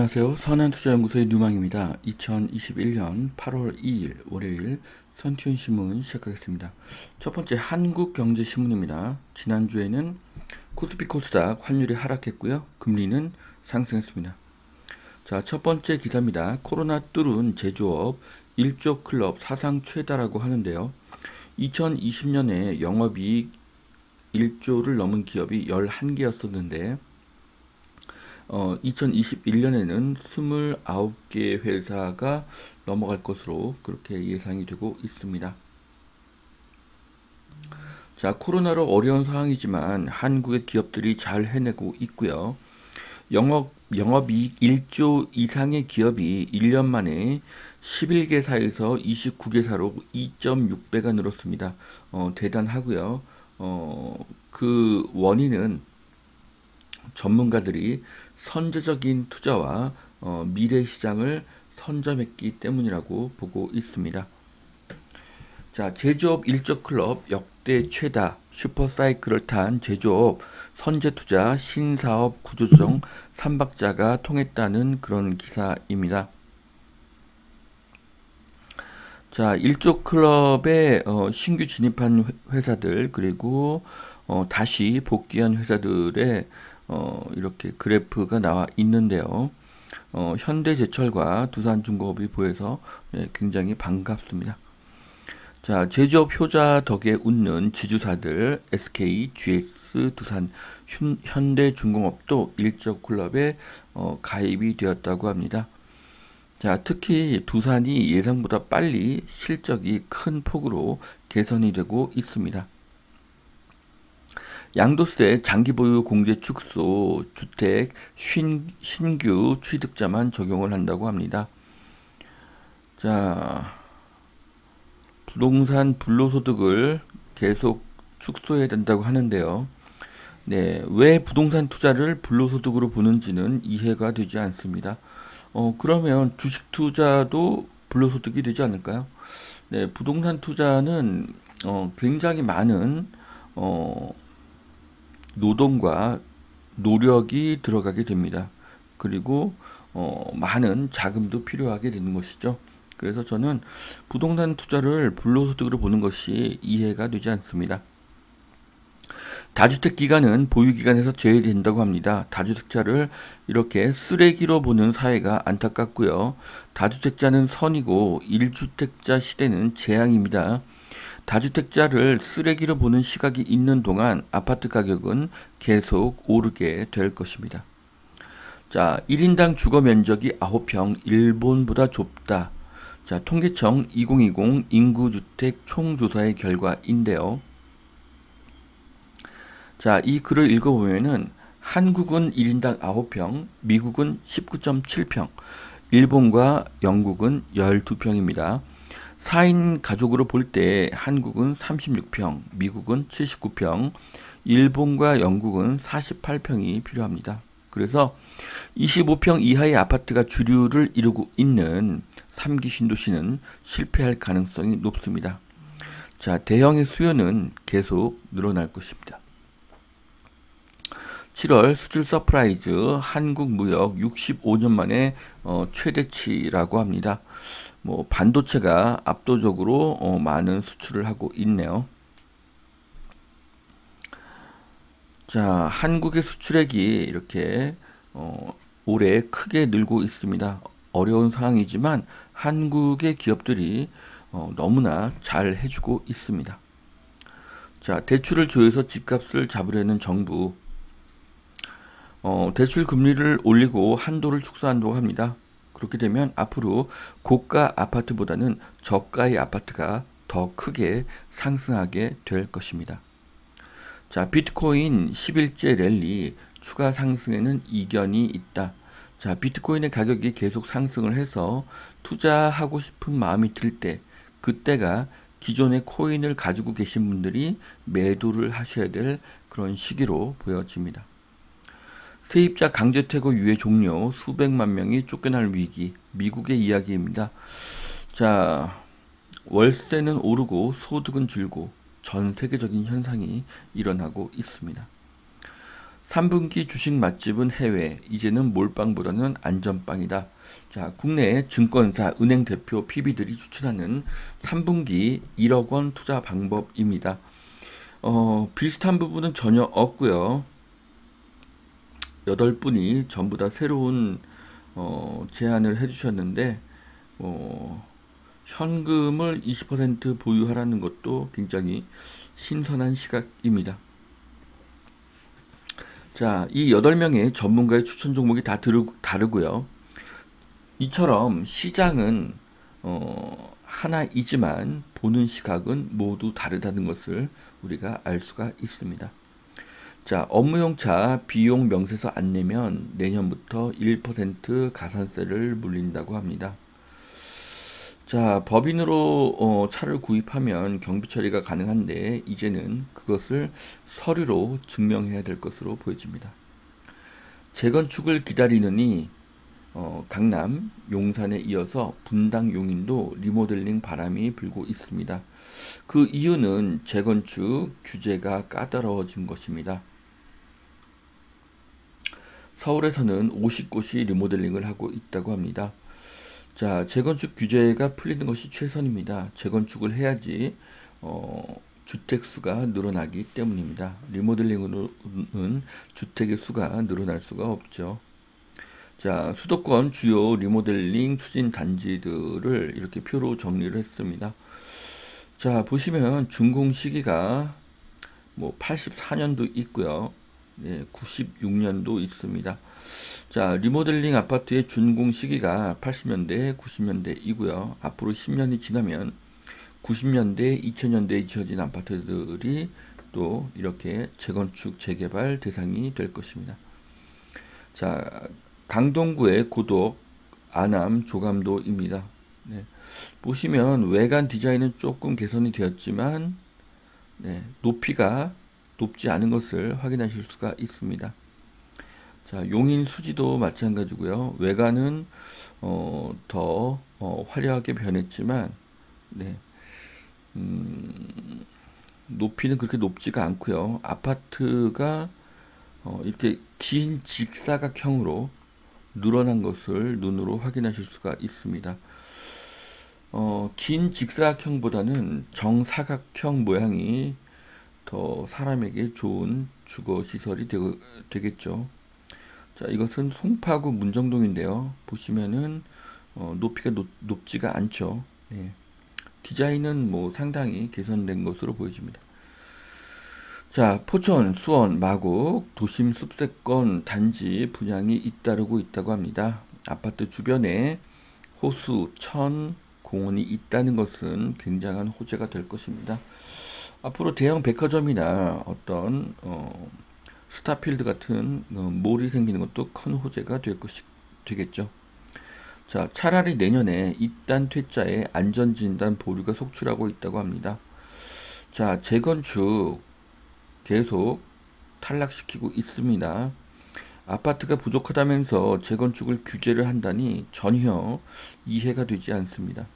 안녕하세요. 선한투자연구소의 뉴망입니다. 2021년 8월 2일 월요일 선티온 신문 시작하겠습니다. 첫 번째 한국경제신문입니다. 지난주에는 코스피 코스닥 환율이 하락했고요. 금리는 상승했습니다. 자, 첫 번째 기사입니다. 코로나 뚫은 제조업 1조 클럽 사상 최다라고 하는데요. 2020년에 영업이익 1조를 넘은 기업이 11개였었는데 2021년에는 29개 회사가 넘어갈 것으로 그렇게 예상이 되고 있습니다. 자, 코로나로 어려운 상황이지만 한국의 기업들이 잘 해내고 있고요. 영업이익 1조 이상의 기업이 1년 만에 11개사에서 29개사로 2.6배가 늘었습니다. 대단하고요. 그 원인은 전문가들이 선제적인 투자와 미래 시장을 선점했기 때문이라고 보고 있습니다. 자, 제조업 1조 클럽 역대 최다 슈퍼사이클을 탄 제조업 선제 투자 신사업 구조조정 3박자가 통했다는 그런 기사입니다. 자, 1조 클럽에 신규 진입한 회사들 그리고 다시 복귀한 회사들의 이렇게 그래프가 나와 있는데요. 현대제철과 두산중공업이 보여서 굉장히 반갑습니다. 자, 제조업 효자 덕에 웃는 지주사들 SK, GS, 두산, 현대중공업도 1조 클럽에 가입이 되었다고 합니다. 자, 특히 두산이 예상보다 빨리 실적이 큰 폭으로 개선이 되고 있습니다. 양도세 장기보유 공제 축소 주택 신규 취득자만 적용을 한다고 합니다. 자, 부동산 불로소득을 계속 축소해야 된다고 하는데요. 네, 왜 부동산 투자를 불로소득으로 보는지는 이해가 되지 않습니다. 그러면 주식 투자도 불로소득이 되지 않을까요? 네, 부동산 투자는 굉장히 많은 노동과 노력이 들어가게 됩니다. 그리고 많은 자금도 필요하게 되는 것이죠. 그래서 저는 부동산 투자를 불로소득으로 보는 것이 이해가 되지 않습니다. 다주택 기간은 보유기간에서 제외된다고 합니다. 다주택자를 이렇게 쓰레기로 보는 사회가 안타깝고요. 다주택자는 선이고 1주택자 시대는 재앙입니다. 다주택자를 쓰레기로 보는 시각이 있는 동안 아파트 가격은 계속 오르게 될 것입니다. 자, 1인당 주거 면적이 9평, 일본보다 좁다. 자, 통계청 2020 인구주택 총조사의 결과인데요. 자, 이 글을 읽어보면은 한국은 1인당 9평, 미국은 19.7평, 일본과 영국은 12평입니다. 4인 가족으로 볼 때 한국은 36평, 미국은 79평, 일본과 영국은 48평이 필요합니다. 그래서 25평 이하의 아파트가 주류를 이루고 있는 3기 신도시는 실패할 가능성이 높습니다. 자, 대형의 수요는 계속 늘어날 것입니다. 7월 수출 서프라이즈 한국 무역 65년 만에 최대치라고 합니다. 뭐 반도체가 압도적으로 많은 수출을 하고 있네요. 자, 한국의 수출액이 이렇게 올해 크게 늘고 있습니다. 어려운 상황이지만 한국의 기업들이 너무나 잘 해주고 있습니다. 자, 대출을 조여서 집값을 잡으려는 정부. 대출 금리를 올리고 한도를 축소한다고 합니다. 그렇게 되면 앞으로 고가 아파트보다는 저가의 아파트가 더 크게 상승하게 될 것입니다. 자, 비트코인 10일째 랠리 추가 상승에는 이견이 있다. 자, 비트코인의 가격이 계속 상승을 해서 투자하고 싶은 마음이 들 때, 그때가 기존의 코인을 가지고 계신 분들이 매도를 하셔야 될 그런 시기로 보여집니다. 세입자 강제 퇴거 유예 종료, 수백만 명이 쫓겨날 위기, 미국의 이야기입니다. 자, 월세는 오르고 소득은 줄고 전 세계적인 현상이 일어나고 있습니다. 3분기 주식 맛집은 해외, 이제는 몰빵보다는 안전빵이다. 자, 국내 증권사, 은행 대표 PB들이 추천하는 3분기 1억 원 투자 방법입니다. 비슷한 부분은 전혀 없고요. 8분이 전부 다 새로운 제안을 해주셨는데 현금을 20% 보유하라는 것도 굉장히 신선한 시각입니다. 자, 이 8명의 전문가의 추천 종목이 다 다르고요. 이처럼 시장은 하나이지만 보는 시각은 모두 다르다는 것을 우리가 알 수가 있습니다. 자, 업무용차 비용 명세서 안 내면 내년부터 1% 가산세를 물린다고 합니다. 자, 법인으로 차를 구입하면 경비 처리가 가능한데 이제는 그것을 서류로 증명해야 될 것으로 보여집니다. 재건축을 기다리느니 강남, 용산에 이어서 분당, 용인도 리모델링 바람이 불고 있습니다. 그 이유는 재건축 규제가 까다로워진 것입니다. 서울에서는 50곳이 리모델링을 하고 있다고 합니다. 자, 재건축 규제가 풀리는 것이 최선입니다. 재건축을 해야지 주택 수가 늘어나기 때문입니다. 리모델링으로는 주택의 수가 늘어날 수가 없죠. 자, 수도권 주요 리모델링 추진 단지들을 이렇게 표로 정리를 했습니다. 자, 보시면 준공 시기가 84년도 있고요. 96년도 있습니다. 자, 리모델링 아파트의 준공 시기가 80년대, 90년대이고요. 앞으로 10년이 지나면 90년대, 2000년대에 지어진 아파트들이 또 이렇게 재건축, 재개발 대상이 될 것입니다. 자, 강동구의 고덕, 안암, 조감도입니다. 보시면 외관 디자인은 조금 개선이 되었지만 높이가 높지 않은 것을 확인하실 수가 있습니다. 자, 용인 수지도 마찬가지고요. 외관은 더 화려하게 변했지만 높이는 그렇게 높지가 않고요. 아파트가 이렇게 긴 직사각형으로 늘어난 것을 눈으로 확인하실 수가 있습니다. 긴 직사각형보다는 정사각형 모양이 더 사람에게 좋은 주거시설이 되겠죠. 자, 이것은 송파구 문정동인데요. 보시면은 높이가 높지가 않죠. 디자인은 상당히 개선된 것으로 보여집니다. 자, 포천, 수원, 마곡, 도심 숲세권 단지 분양이 잇따르고 있다고 합니다. 아파트 주변에 호수, 천, 공원이 있다는 것은 굉장한 호재가 될 것입니다. 앞으로 대형 백화점이나 어떤 스타필드 같은 몰이 생기는 것도 큰 호재가 되겠죠. 자, 차라리 내년에 이단 퇴짜에 안전진단 보류가 속출하고 있다고 합니다. 자, 재건축 계속 탈락시키고 있습니다. 아파트가 부족하다면서 재건축을 규제를 한다니 전혀 이해가 되지 않습니다.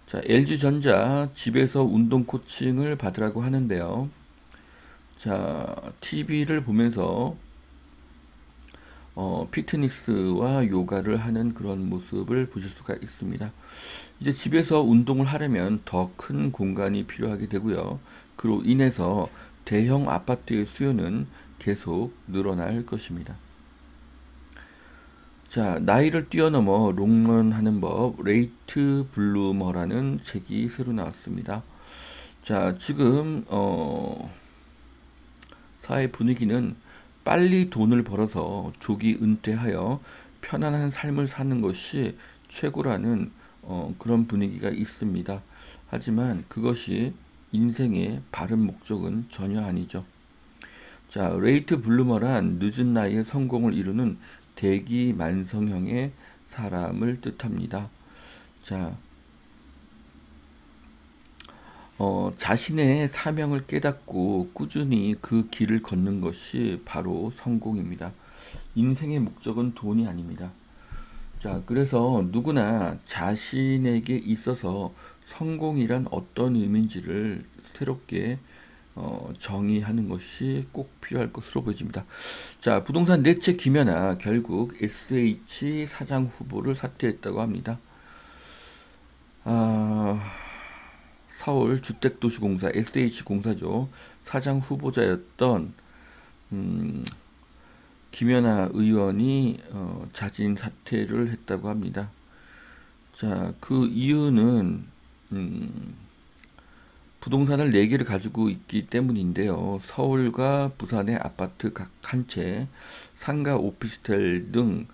자, LG전자 집에서 운동 코칭을 받으라고 하는데요. 자, TV를 보면서 피트니스와 요가를 하는 그런 모습을 보실 수가 있습니다. 이제 집에서 운동을 하려면 더 큰 공간이 필요하게 되고요. 그로 인해서 대형 아파트의 수요는 계속 늘어날 것입니다. 자, 나이를 뛰어넘어 롱런하는 법, 레이트 블루머라는 책이 새로 나왔습니다. 자, 지금 사회 분위기는 빨리 돈을 벌어서 조기 은퇴하여 편안한 삶을 사는 것이 최고라는 그런 분위기가 있습니다. 하지만 그것이 인생의 바른 목적은 전혀 아니죠. 자, 레이트 블루머란 늦은 나이에 성공을 이루는 대기만성형의 사람을 뜻합니다. 자, 자신의 사명을 깨닫고 꾸준히 그 길을 걷는 것이 바로 성공입니다. 인생의 목적은 돈이 아닙니다. 자, 그래서 누구나 자신에게 있어서 성공이란 어떤 의미인지를 새롭게 정의하는 것이 꼭 필요할 것으로 보여집니다. 자, 부동산 넷째 김연아 결국 SH 사장 후보를 사퇴했다고 합니다. 서울주택도시공사 SH공사죠. 사장 후보자였던 김연아 의원이 자진 사퇴를 했다고 합니다. 자, 그 이유는 부동산을 4개를 가지고 있기 때문인데요. 서울과 부산의 아파트 각 한 채, 상가 오피스텔 등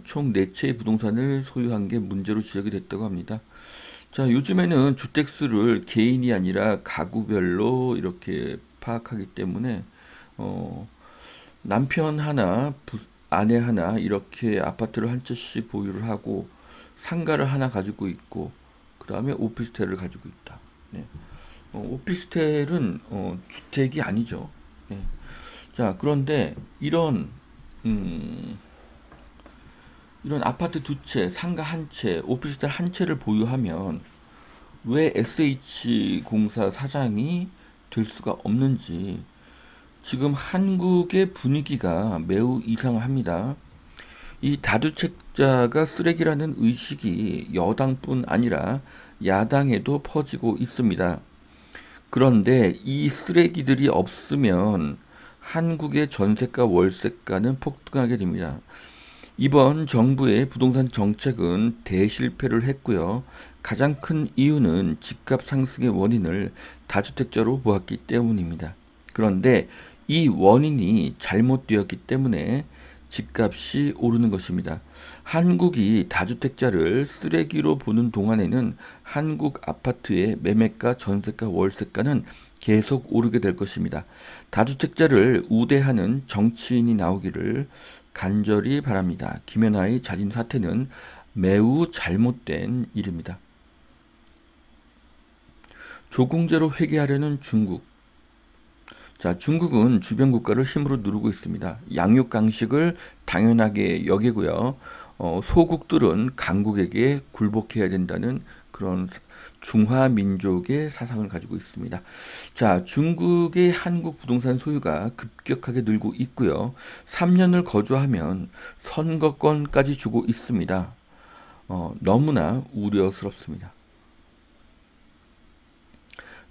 총 4채의 부동산을 소유한 게 문제로 지적이 됐다고 합니다. 자, 요즘에는 주택수를 개인이 아니라 가구별로 이렇게 파악하기 때문에 남편 하나, 아내 하나 이렇게 아파트를 한 채씩 보유를 하고 상가를 하나 가지고 있고 그 다음에 오피스텔을 가지고 있다. 네. 오피스텔은 주택이 아니죠. 네. 자, 그런데 이런 아파트 2채, 상가 한 채, 오피스텔 한 채를 보유하면 왜 SH공사 사장이 될 수가 없는지 지금 한국의 분위기가 매우 이상합니다. 이 다주택자가 쓰레기라는 의식이 여당뿐 아니라 야당에도 퍼지고 있습니다. 그런데 이 쓰레기들이 없으면 한국의 전세가 월세가는 폭등하게 됩니다. 이번 정부의 부동산 정책은 대실패를 했고요. 가장 큰 이유는 집값 상승의 원인을 다주택자로 보았기 때문입니다. 그런데 이 원인이 잘못되었기 때문에 집값이 오르는 것입니다. 한국이 다주택자를 쓰레기로 보는 동안에는 한국 아파트의 매매가, 전세가, 월세가는 계속 오르게 될 것입니다. 다주택자를 우대하는 정치인이 나오기를 간절히 바랍니다. 김연아의 자진 사퇴는 매우 잘못된 일입니다. 조공제로 회귀하려는 중국. 자, 중국은 주변 국가를 힘으로 누르고 있습니다. 양육 강식을 당연하게 여기고요. 소국들은 강국에게 굴복해야 된다는 그런 중화 민족의 사상을 가지고 있습니다. 자, 중국의 한국 부동산 소유가 급격하게 늘고 있고요. 3년을 거주하면 선거권까지 주고 있습니다. 너무나 우려스럽습니다.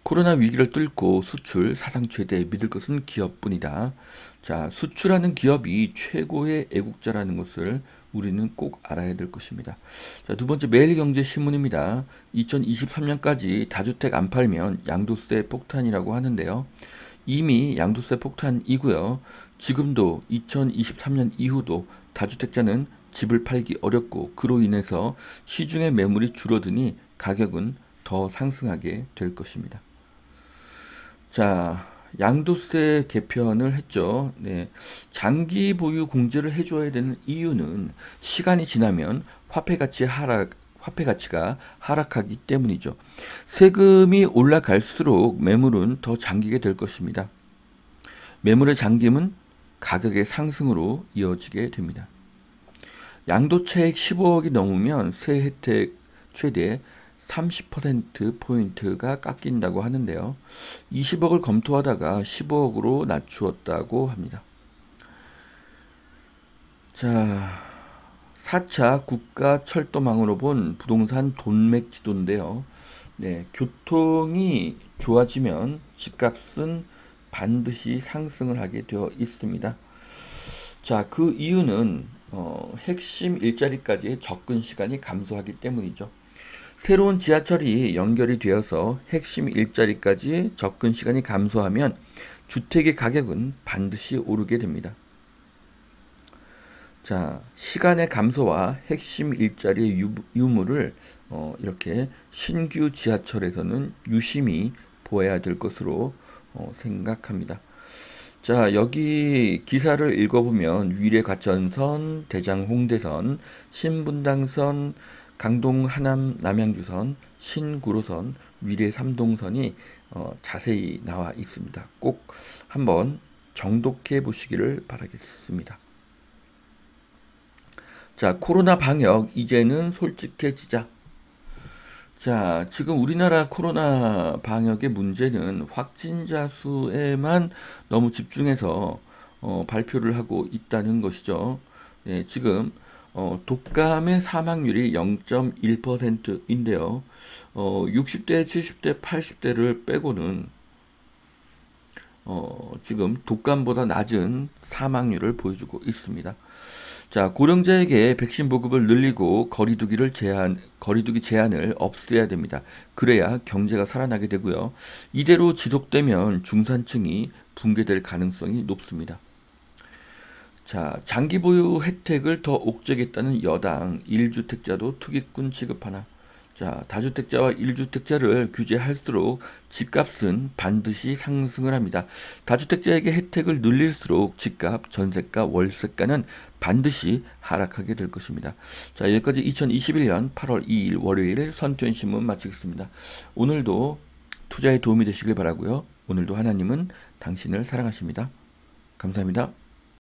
코로나 위기를 뚫고 수출 사상 최대, 믿을 것은 기업뿐이다. 자, 수출하는 기업이 최고의 애국자라는 것을 우리는 꼭 알아야 될 것입니다. 자, 두 번째 매일경제신문입니다. 2023년까지 다주택 안 팔면 양도세 폭탄이라고 하는데요. 이미 양도세 폭탄이고요. 지금도 2023년 이후도 다주택자는 집을 팔기 어렵고 그로 인해서 시중의 매물이 줄어드니 가격은 더 상승하게 될 것입니다. 자, 양도세 개편을 했죠. 네. 장기 보유 공제를 해줘야 되는 이유는 시간이 지나면 화폐 가치가 하락하기 때문이죠. 세금이 올라갈수록 매물은 더 잠기게 될 것입니다. 매물의 잠김은 가격의 상승으로 이어지게 됩니다. 양도차익 15억이 넘으면 세 혜택 최대 30%포인트가 깎인다고 하는데요. 20억을 검토하다가 15억으로 낮추었다고 합니다. 자, 4차 국가철도망으로 본 부동산 돈맥 지도인데요. 네, 교통이 좋아지면 집값은 반드시 상승을 하게 되어 있습니다. 자, 그 이유는 핵심 일자리까지의 접근 시간이 감소하기 때문이죠. 새로운 지하철이 연결이 되어서 핵심 일자리까지 접근 시간이 감소하면 주택의 가격은 반드시 오르게 됩니다. 자, 시간의 감소와 핵심 일자리의 유무를 이렇게 신규 지하철에서는 유심히 보아야 될 것으로 생각합니다. 자, 여기 기사를 읽어보면 위례과천선, 대장 홍대선, 신분당선, 강동 하남 남양주선, 신구로선, 위례 삼동선이 자세히 나와 있습니다. 꼭 한번 정독해 보시기를 바라겠습니다. 자, 코로나 방역 이제는 솔직해지자. 자, 지금 우리나라 코로나 방역의 문제는 확진자 수에만 너무 집중해서 발표를 하고 있다는 것이죠. 예, 지금 독감의 사망률이 0.1%인데요. 60대, 70대, 80대를 빼고는 지금 독감보다 낮은 사망률을 보여주고 있습니다. 자, 고령자에게 백신 보급을 늘리고 거리두기 제한을 없애야 됩니다. 그래야 경제가 살아나게 되고요. 이대로 지속되면 중산층이 붕괴될 가능성이 높습니다. 자, 장기 보유 혜택을 더 옥죄겠다는 여당, 1주택자도 투기꾼 취급하나. 자, 다주택자와 1주택자를 규제할수록 집값은 반드시 상승을 합니다. 다주택자에게 혜택을 늘릴수록 집값, 전세가, 월세가는 반드시 하락하게 될 것입니다. 자, 여기까지 2021년 8월 2일 월요일 선투엔신문 마치겠습니다. 오늘도 투자에 도움이 되시길 바라고요. 오늘도 하나님은 당신을 사랑하십니다. 감사합니다.